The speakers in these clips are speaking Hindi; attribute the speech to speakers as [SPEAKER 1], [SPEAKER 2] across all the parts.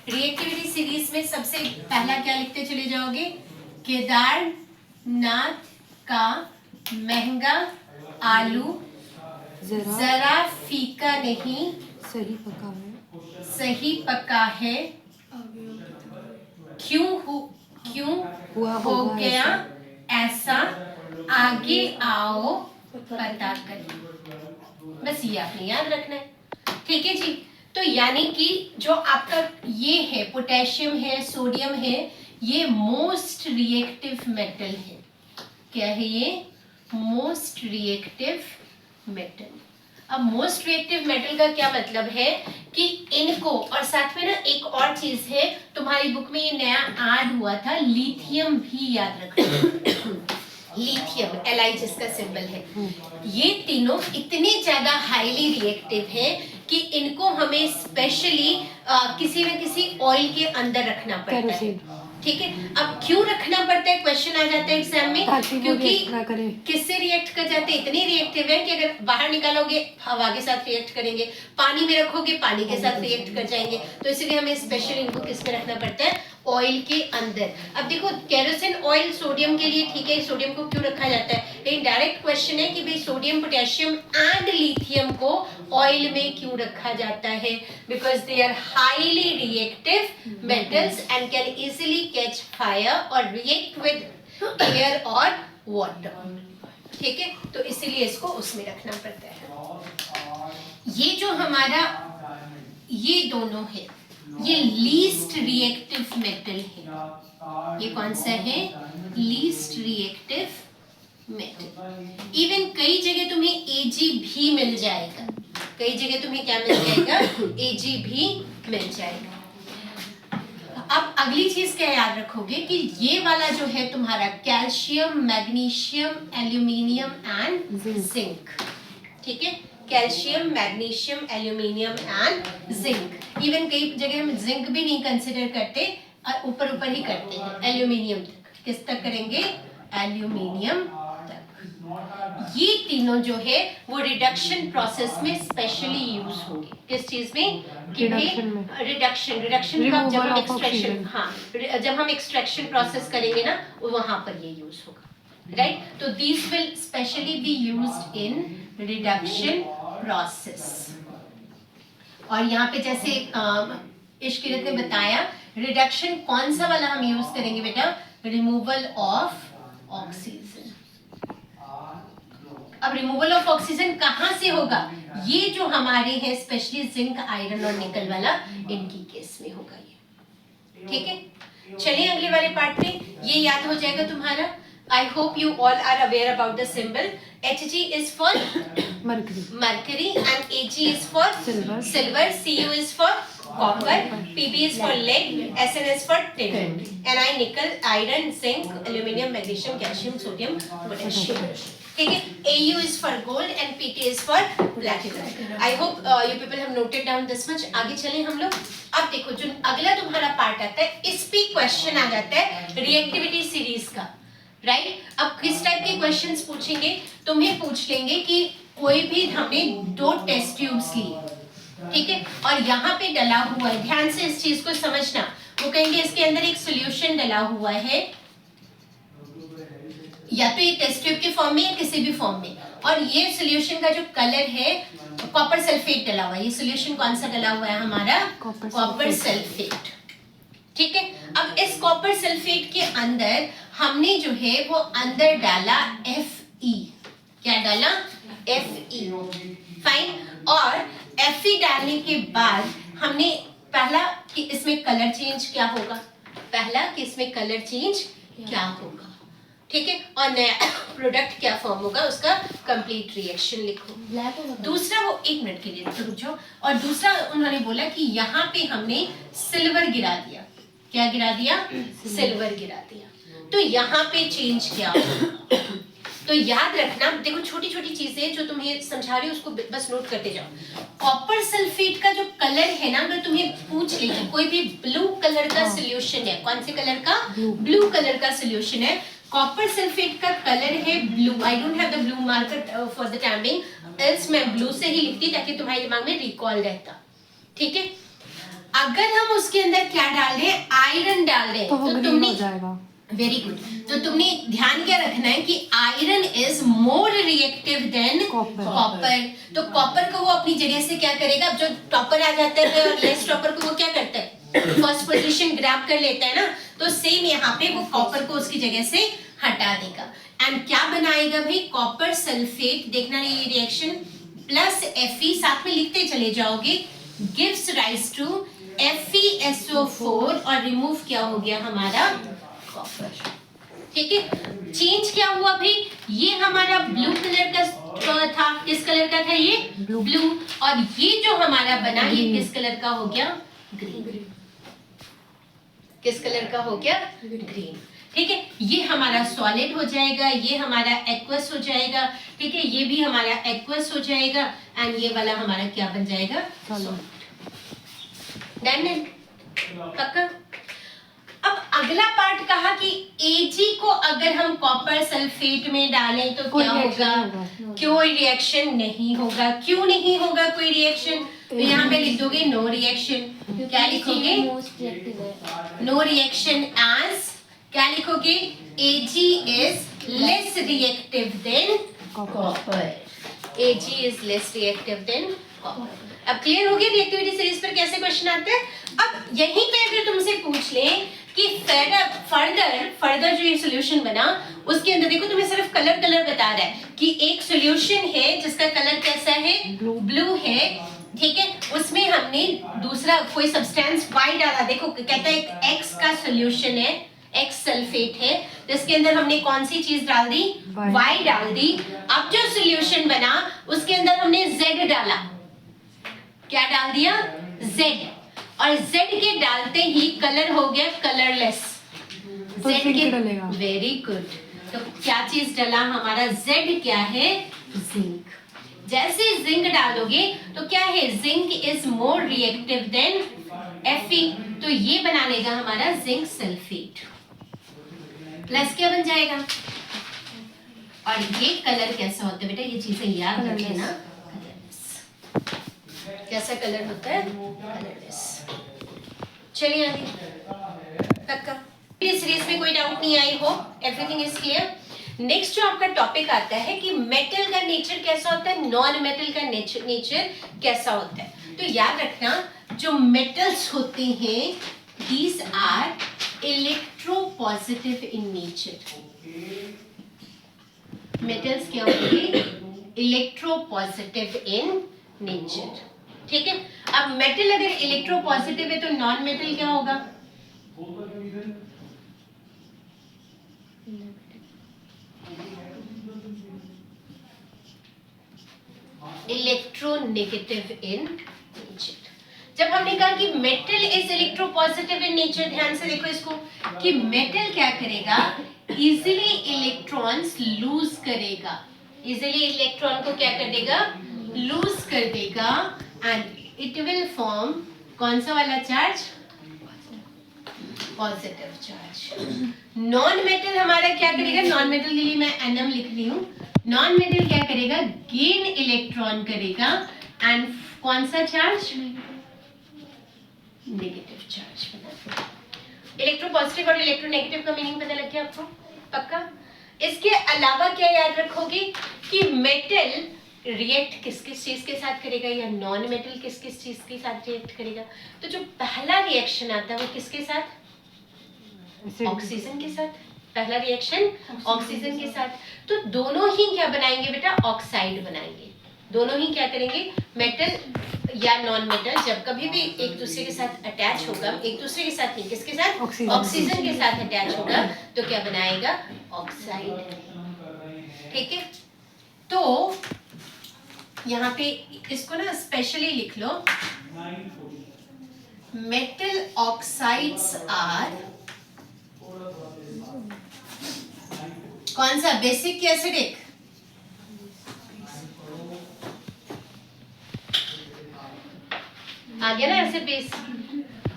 [SPEAKER 1] रिएक्टिविटी सीरीज में सबसे पहला क्या लिखते चले जाओगे? केदारनाथ का महंगा आलू जरा फीका नहीं,
[SPEAKER 2] सही पका है,
[SPEAKER 1] सही पका है, क्यों हो गया ऐसा, आगे आओ पता करें। बस ये आपने याद रखना है, ठीक है जी। तो यानी कि जो आपका ये है पोटेशियम है, सोडियम है, ये मोस्ट रिएक्टिव मेटल है। क्या है ये? Most reactive metal. अब मोस्ट रिएक्टिव मेटल का क्या मतलब है कि इनको, और साथ में ना एक और चीज है, तुम्हारी बुक में ये नया ऐड हुआ था, लिथियम भी याद रखो। लिथियम Li जिसका सिंबल है, ये तीनों इतने ज्यादा हाईली रिएक्टिव हैं कि इनको हमें स्पेशली किसी न किसी ऑयल के अंदर रखना पड़ता है, ठीक है। अब क्यों रखना पड़ता है, क्वेश्चन आ जाता है एग्जाम में, क्योंकि किससे रिएक्ट कर जाते हैं, इतने रिएक्टिव है कि अगर बाहर निकालोगे हवा के साथ रिएक्ट करेंगे, पानी में रखोगे पानी के साथ रिएक्ट कर जाएंगे, तो इसलिए हमें स्पेशली इनको किस में रखना पड़ता है? ऑयल के अंदर। अब देखो केरोसिन ऑयल सोडियम के लिए ठीक है, सोडियम को क्यों रखा जाता है, लेकिन डायरेक्ट क्वेश्चन है कि भाई सोडियम, पोटेशियम एंड लिथियम को ऑयल में क्यों रखा जाता है? Because they are highly reactive metals and can easily catch fire और रिएक्ट विद एयर और वाटर, ठीक है। तो इसीलिए इसको उसमें रखना पड़ता है। ये जो हमारा ये दोनों है, ये लीस्ट रिएक्टिव मेटल है। ये कौन सा है? Least reactive metal. इवन कई जगह तुम्हें Ag भी मिल जाएगा, कई जगह तुम्हें क्या मिल जाएगा? Ag भी मिल जाएगा। अब अगली चीज क्या याद रखोगे कि ये वाला जो है तुम्हारा calcium, magnesium, aluminium and zinc, ठीक है। Calcium, magnesium, aluminium and zinc. Even कई जगह हम जिंक भी नहीं कंसिडर करते, ऊपर ऊपर ही करते हैं, एल्यूमिनियम तक। किस तक करेंगे? एल्यूमिनियम तक। ये तीनों जो है वो रिडक्शन प्रोसेस में स्पेशली यूज होंगे। किस चीज में? रिडक्शन का जब हम एक्सट्रैक्शन, हाँ, जब हम एक्सट्रैक्शन प्रोसेस करेंगे ना, वहां पर ये यूज होगा, राइट। तो these will specially be used in reduction process. और यहाँ पे जैसे इश्किरत ने बताया, रिडक्शन कौन सा वाला हम यूज करेंगे बेटा? Removal of oxygen. अब रिमूवल ऑफ ऑक्सीजन कहाँ से होगा? ये जो हमारे हैं स्पेशली जिंक, आयरन और निकल वाला, इनकी केस में होगा ये, ठीक है। चलिए अगले वाले पार्ट में, ये याद हो जाएगा तुम्हारा। I hope you all are aware about the symbol. Hg is for mercury and Ag is for silver, Cu is for copper, Pb is for lead, Sn is for tin, Ni nickel, iron, zinc, aluminium, magnesium, calcium, sodium, potassium, ठीक है। Au is for gold and Pt is for platinum. I hope you people have noted down this much. आगे चलें हम लोग। अब देखो जो अगला तुम्हारा पार्ट आता है, इस पे क्वेश्चन आ जाता है रिएक्टिविटी सीरीज का, राइट। अब किस टाइप के क्वेश्चंस पूछेंगे? तुम्हें पूछ लेंगे कि कोई भी हमने 2 टेस्ट ट्यूब्स लिए, ठीक है, और यहाँ पे डला हुआ है, ध्यान से इस चीज को समझना। वो कहेंगे इसके अंदर एक सॉल्यूशन डला हुआ है, या तो ये टेस्ट ट्यूब के फॉर्म में या किसी भी फॉर्म में, और ये सॉल्यूशन का जो कलर है कॉपर सल्फेट डला हुआ है। ये सॉल्यूशन कौन सा डला हुआ है हमारा? कॉपर सल्फेट, ठीक है। अब इस कॉपर सल्फेट के अंदर हमने जो है वो अंदर डाला Fe। क्या डाला? Fe, fine. और Fe डालने के बाद हमने पहला कि इसमें कलर चेंज क्या होगा, पहला कि इसमें कलर चेंज क्या होगा, ठीक है, और नया प्रोडक्ट क्या फॉर्म होगा, उसका कंप्लीट रिएक्शन लिखो। दूसरा, वो 1 मिनट के लिए रुक जाओ, और दूसरा उन्होंने बोला कि यहाँ पे हमने सिल्वर गिरा दिया। क्या गिरा दिया? सिल्वर गिरा दिया। तो यहाँ पे चेंज क्या होगा? तो याद रखना, देखो छोटी छोटी चीजें जो तुम्हें समझा रही हूँ उसको बस नोट करते जाओ। कॉपर सल्फेट का जो कलर है ना, अगर तुम्हें पूछ ले कोई भी ब्लू कलर का सोल्यूशन है, कौन से कलर का? ब्लू कलर का सोल्यूशन है। कॉपर सल्फेट का कलर है blue. I don't have the blue marker for the time being, else मैं ब्लू से ही लिखती ताकि तुम्हारे दिमाग में रिकॉल रहता, ठीक है। अगर हम उसके अंदर क्या डाल दें, आयरन डाल दें,
[SPEAKER 2] तो वो
[SPEAKER 1] तो
[SPEAKER 2] ग्रीन हो जाएगा।
[SPEAKER 1] वेरी गुड, तो तुमने ध्यान क्या रखना है कि iron is more reactive than copper. तो कॉपर को वो अपनी जगह से क्या करेगा, जो टॉपर आ जाता है और लेस टॉपर को वो क्या करता है, फर्स्ट पोजीशन ग्रैब कर लेता है ना, तो सेम यहाँ पे वो कॉपर को उसकी जगह से हटा देगा एंड क्या बनाएगा भाई, कॉपर सल्फेट, देखना ये रिएक्शन प्लस Fe साथ में लिखते चले जाओगे, गिव्स राइज टू FeSO4 और रिमूव क्या हो गया हमारा कॉपर। ठीक है, चेंज क्या हुआ भाई, ये हमारा ब्लू कलर का था, किस कलर का था ये, ब्लू, और ये जो हमारा बना ये किस कलर का हो गया, ग्रीन। किस कलर का हो गया, ग्रीन। ठीक है, ये हमारा सॉलिड हो जाएगा, ये हमारा एक्वस हो जाएगा, ठीक है, ये भी हमारा एक्वस हो जाएगा एंड ये वाला हमारा क्या बन जाएगा, सॉलिड। डन, पक्का। अब अगला पार्ट कहा कि Ag को अगर हम कॉपर सल्फेट में डालें तो क्या होगा, कोई रिएक्शन नहीं होगा। क्यों नहीं होगा कोई रिएक्शन, तो यहाँ पे लिख दोगे नो रिएक्शन। क्या लिखोगे, नो रिएक्शन एज, क्या लिखोगे, Ag is less reactive than copper. Ag is less reactive than copper. अब क्लियर हो गया रिएक्टिविटी सीरीज पर कैसे क्वेश्चन आते हैं। अब यहीं पे अगर तुमसे पूछ ले कि फर्दर जो ये सॉल्यूशन बना उसके अंदर देखो तुम्हें सिर्फ कलर बता रहा है कि एक सॉल्यूशन है जिसका कलर कैसा है, ब्लू है, ठीक है, उसमें हमने दूसरा कोई सब्सटेंस Y डाला, देखो कहता है X का सॉल्यूशन है, X सल्फेट है, तो इसके अंदर हमने कौन सी चीज डाल दी, Y डाल दी। अब जो सॉल्यूशन बना उसके अंदर हमने Z डाला, क्या डाल दिया, Z, और Z के डालते ही कलर हो गया कलरलेस, Z के, वेरी गुड, तो क्या चीज डाला हमारा, Z क्या है, जिंक। जैसे जिंक डालोगे तो क्या है, zinc is more reactive than Fe, तो ये बना लेगा हमारा जिंक सल्फेट, प्लस क्या बन जाएगा, और ये कलर कैसा होता है बेटा, ये चीजें याद रखें ना, कैसा कलर होता है, कलरलेस। चलिए आगे तक का इस सीरीज में कोई डाउट नहीं आई हो, एवरीथिंग इज क्लियर। नेक्स्ट जो आपका टॉपिक आता है कि मेटल का नेचर कैसा होता है, नॉन मेटल का नेचर कैसा होता है। तो याद रखना जो मेटल्स होते हैं these are electropositive in nature. Metals क्या होंगे, इलेक्ट्रोपॉजिटिव इन नेचर, ठीक है। अब मेटल अगर इलेक्ट्रोपॉजिटिव है तो नॉन मेटल क्या होगा, इलेक्ट्रोनेगेटिव इन नेचर। जब हमने कहा कि metal is electropositive in nature, ध्यान से देखो इसको कि मेटल क्या करेगा, इजीली इलेक्ट्रॉन्स लूज करेगा, इजीली इलेक्ट्रॉन को क्या कर देगा, लूज कर देगा एंड इट विल फॉर्म कौन सा वाला charge, positive charge. Non metal हमारा क्या करेगा, नॉन मेटल के लिए मैं NM लिख रही हूँ, नॉन मेटल क्या करेगा, गेन इलेक्ट्रॉन करेगा एंड कौन सा चार्ज, नेगेटिव चार्ज बना। इलेक्ट्रोपॉजिटिव और इलेक्ट्रोनेगेटिव का मीनिंग पता लग गया आपको, पक्का। इसके अलावा क्या याद रखोगे कि मेटल रिएक्ट किस किस चीज के साथ करेगा या नॉन मेटल किस किस चीज के साथ रिएक्ट करेगा। तो जो पहला रिएक्शन आता है वो किसके साथ, ऑक्सीजन के साथ, पहला रिएक्शन ऑक्सीजन के साथ। तो दोनों ही क्या बनाएंगे बेटा, ऑक्साइड बनाएंगे। दोनों ही क्या करेंगे, मेटल या नॉन मेटल जब कभी भी एक दूसरे के साथ अटैच होगा, एक दूसरे के साथ नहीं, किसके साथ, ऑक्सीजन के साथ अटैच होगा तो क्या बनाएगा, ऑक्साइड, ठीक है। तो यहाँ पे इसको ना स्पेशली लिख लो, मेटल ऑक्साइड्स आर कौन सा, बेसिक या एसिडिक, आ गया ना ऐसे बेस।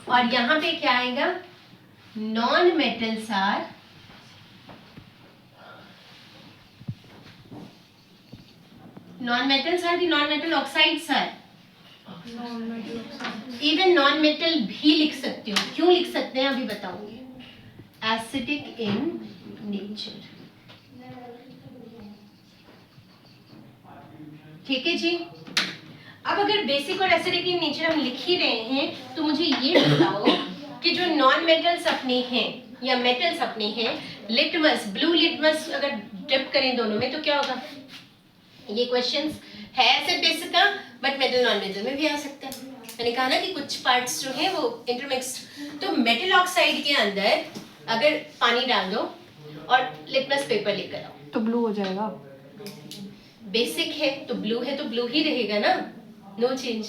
[SPEAKER 1] और यहाँ पे क्या आएगा, non metals are non metal oxides are, even non metal भी लिख सकते हो, क्यों लिख सकते हैं अभी बताऊंगी। एसिडिक इन नेचर, ठीक है जी। अब अगर बेसिक और एसिडिक इन नेचर हम लिख ही रहे हैं तो मुझे ये बताओ कि जो नॉन मेटल्स अपने हैं या मेटल्स अपने हैं, लिटमस, ब्लू लिटमस अगर डिप करें दोनों में तो क्या होगा। ये क्वेश्चंस है ऐसे बेसिक का, बट मेटल नॉन मेटल में भी आ सकता है। मैंने कहा ना कि कुछ पार्ट्स जो हैं वो इंटरमिक्स्ड। तो मेटल ऑक्साइड के अंदर अगर पानी डाल दो और लिटमस पेपर लेकर आओ
[SPEAKER 2] तो ब्लू हो जाएगा।
[SPEAKER 1] बेसिक है तो ब्लू ही रहेगा ना, नो चेंज।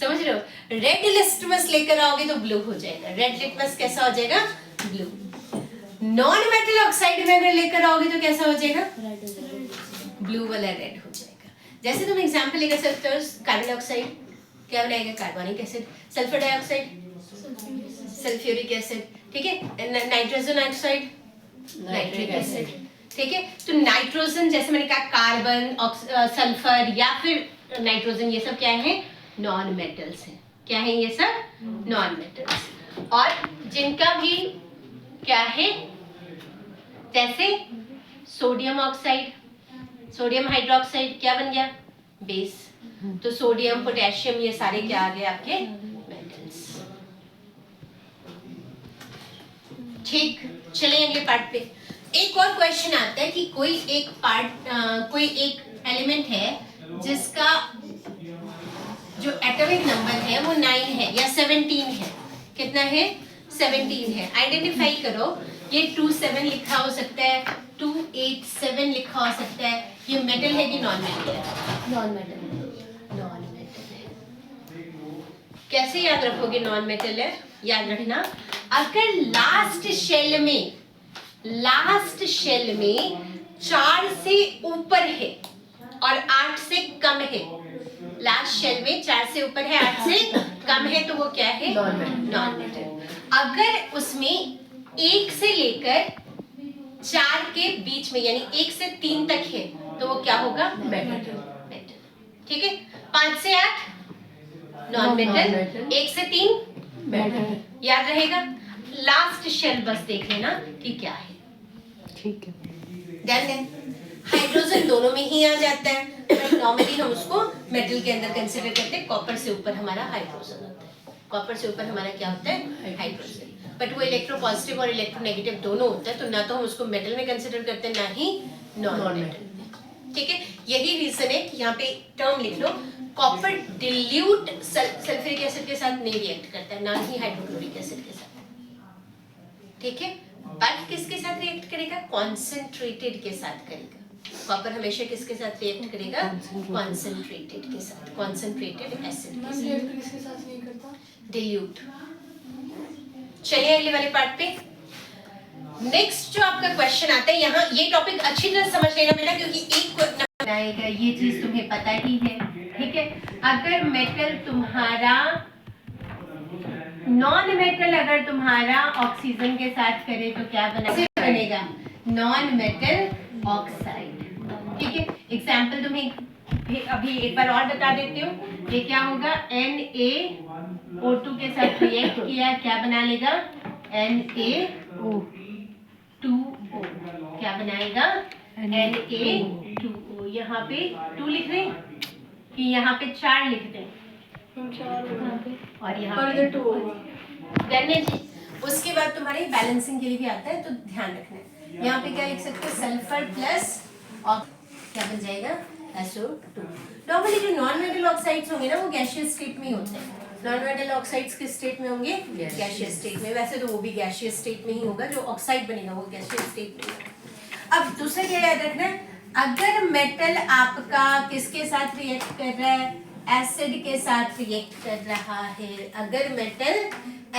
[SPEAKER 1] समझ रहे हो। रेड लिटमस लेकर आओगे तो ब्लू हो जाएगा, रेड लिटमस कैसा हो जाएगा, ब्लू। नॉन मेटल ऑक्साइड में अगर लेकर आओगे तो कैसा हो जाएगा, ब्लू वाला रेड हो जाएगा। जैसे तुम एग्जांपल लेकर सकते हो, कार्बन डाइऑक्साइड क्या बनाएगा, carbonic acid. Sulphur dioxide sulphuric acid, ठीक है। नाइट्रोजन ऑक्साइड नाइट्रिक एसिड, ठीक है। तो नाइट्रोजन जैसे मैंने कहा कार्बन, सल्फर या फिर नाइट्रोजन, ये सब क्या है, नॉन मेटल्स हैं। क्या है ये सब, नॉन मेटल्स। और जिनका भी क्या है, जैसे सोडियम ऑक्साइड, सोडियम हाइड्रोक्साइड क्या बन गया, बेस। तो सोडियम, पोटेशियम, ये सारे क्या आ गए आपके, मेटल्स। ठीक, चलिए अगले पार्ट पे। एक और क्वेश्चन आता है कि कोई एक पार्ट, कोई एक एलिमेंट है जिसका जो एटॉमिक नंबर है वो 9 है या 17 है। कितना है, 17 है। आइडेंटिफाई करो, ये 27 लिखा हो सकता है, 287 लिखा हो सकता है। ये मेटल है कि नॉन मेटल है, नॉन मेटल है, नॉन मेटल है। कैसे याद रखोगे नॉन मेटल है, याद रखना अगर लास्ट शेल में 4 से ऊपर है और 8 से कम है, लास्ट शेल में 4 से ऊपर है 8 से कम है तो वो क्या है, नॉन मेटल। अगर उसमें 1 से लेकर 4 के बीच में यानी 1 से 3 तक है तो वो क्या होगा, मेटल। ठीक है। 5 से 8 नॉन मेटल, 1 से 3 मेटल। याद रहेगा। लास्ट शेल बस देख लेना कि क्या है,
[SPEAKER 2] ठीक है।
[SPEAKER 1] डन है। हाइड्रोजन दोनों में ही आ जाता है, बट नॉर्मली हम उसको मेटल के अंदर कंसीडर करते हैं। कॉपर से ऊपर हमारा हाइड्रोजन होता है, कॉपर से ऊपर हमारा क्या होता है, हाइड्रोजन। बट वो इलेक्ट्रोपॉजिटिव और इलेक्ट्रोनेगेटिव दोनों होता है, तो ना तो हम उसको मेटल में कंसीडर करते हैं ना ही नॉन मेटल। ठीक है। यही रीजन है कि यहाँ पे टर्म लिख लो, कॉपर डिल्यूट सल्फ्यूरिक एसिड के साथ नहीं रिएक्ट करता है, ना ही हाइड्रोक्लोरिक एसिड के साथ। ठीक है। बट किसके साथ रिएक्ट करेगा, कॉन्सेंट्रेटेड के साथ करेगा। कॉपर हमेशा किसके साथ रिएक्ट करेगा, कॉन्सेंट्रेटेड के साथ, कॉन्सेंट्रेटेड एसिड के साथ नहीं करता, डिल्यूट। चलिए अगले वाले पार्ट पे। नेक्स्ट जो आपका क्वेश्चन आता है, यहाँ ये टॉपिक अच्छी तरह समझ लेना बेटा, क्योंकि एक बनाएगा ये चीज तुम्हें पता ही है। ठीक है। अगर मेटल तुम्हारा, नॉन मेटल अगर तुम्हारा ऑक्सीजन के साथ करे तो क्या बनेगा, नॉन मेटल ऑक्साइड। ठीक है। एग्जाम्पल तुम्हें अभी एक बार और बता देती हूँ। ये क्या होगा, NaO2 के साथ रिएक्ट किया, क्या बना लेगा, NaO2O। क्या बनाएगा, Na2O। यहाँ पे 2 लिख रहे कि यहाँ पे 4 लिख दें, और यहाँ पे 2 करने जी। उसके बाद तुम्हारे बैलेंसिंग के लिए भी आता है, तो ध्यान रखना है। यहाँ पे क्या लिख सकते हो, सल्फर प्लस क्या बन जाएगा, SO2। नॉर्मली जो नॉन मेटल ऑक्साइड्स होंगे ना वो गैसियस स्टेट में ही होते हैं। नॉन मेटल ऑक्साइड्स किस स्टेट में होंगे, गैसियस स्टेट में। वैसे तो वो भी गैसियस स्टेट में ही होगा, जो ऑक्साइड बनेगा वो गैसियस स्टेट में होगा। अब दूसरा क्या याद रखना है, अगर मेटल आपका किसके साथ रिएक्ट कर रहा है, एसिड के साथ रिएक्ट कर रहा है। अगर मेटल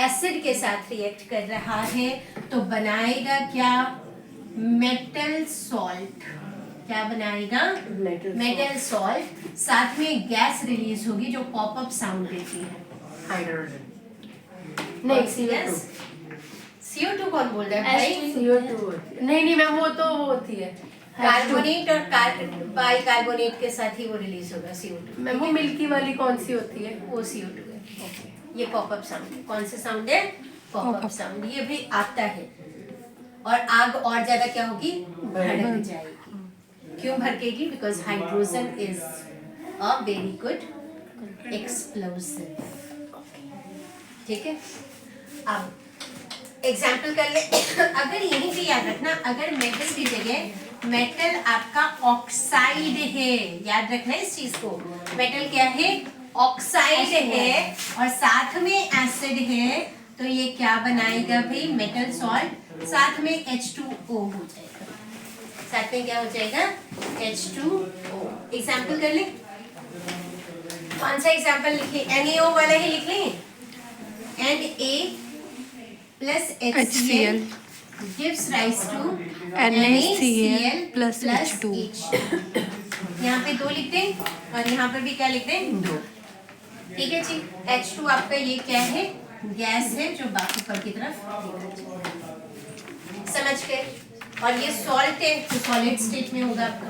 [SPEAKER 1] एसिड के साथ रिएक्ट कर रहा है तो बनाएगा क्या, मेटल सॉल्ट। क्या बनाएगा, मेटल सॉल्ट। साथ में गैस रिलीज होगी जो पॉपअप साउंड देती है, हाइड्रोजन नहीं, CO2 कौन बोल रहा है भाई,
[SPEAKER 3] CO2 नहीं मैम, वो तो वो होती है
[SPEAKER 1] कार्बोनेट और बाई कार्बोनेट के साथ ही वो रिलीज होगा CO2।
[SPEAKER 3] मैम वो मिल्की वाली कौन सी होती है?
[SPEAKER 1] वो CO2 है। ये पॉपअप साउंड है। कौन से साउंड है? Popup sound. ये भी आता है। और आग और ज्यादा क्या होगी? भड़क जाएगी। क्यों भड़केगी? Because hydrogen is a very good explosive. ठीक है, अब एग्जाम्पल कर ले। अगर यहीं पे याद रखना, अगर मेटल की जगह मेटल आपका ऑक्साइड है, याद रखना इस चीज को। मेटल क्या है? ऑक्साइड है और साथ में एसिड है, तो ये क्या बनाएगा भाई? Metal salt. साथ में H2O हो जाएगा। साथ में क्या हो जाएगा? H2O। एग्जाम्पल कर ले। कौन सा एग्जाम्पल लिखे? NaO वाला ही लिख लें। Na plus HCl gives rise to
[SPEAKER 2] NaCl plus H2।
[SPEAKER 1] यहाँ पे 2 लिखते हैं और यहाँ पे भी क्या लिखते हैं? 2। ठीक है जी। H2 आपका ये क्या है? गैस है जो बाकी ऊपर की तरफ समझ गए। और ये सॉल्ट है तो सॉलिड स्टेट में होगा आपका।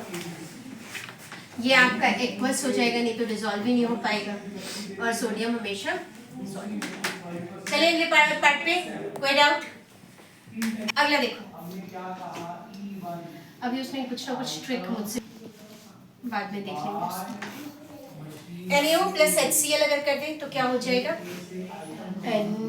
[SPEAKER 1] ये आपका एक्वस हो जाएगा, नहीं तो डिसॉल्व ही नहीं हो पाएगा। और सोडियम हमेशा सॉलिड। चलिए अगले पार्ट पे। कोई डाउट? अगला देखो। अभी उसने कुछ ना कुछ ट्रिक मुझसे बाद में देख लेंगे। NaO plus HCl अगर कर दें तो क्या हो जाएगा?
[SPEAKER 3] NaO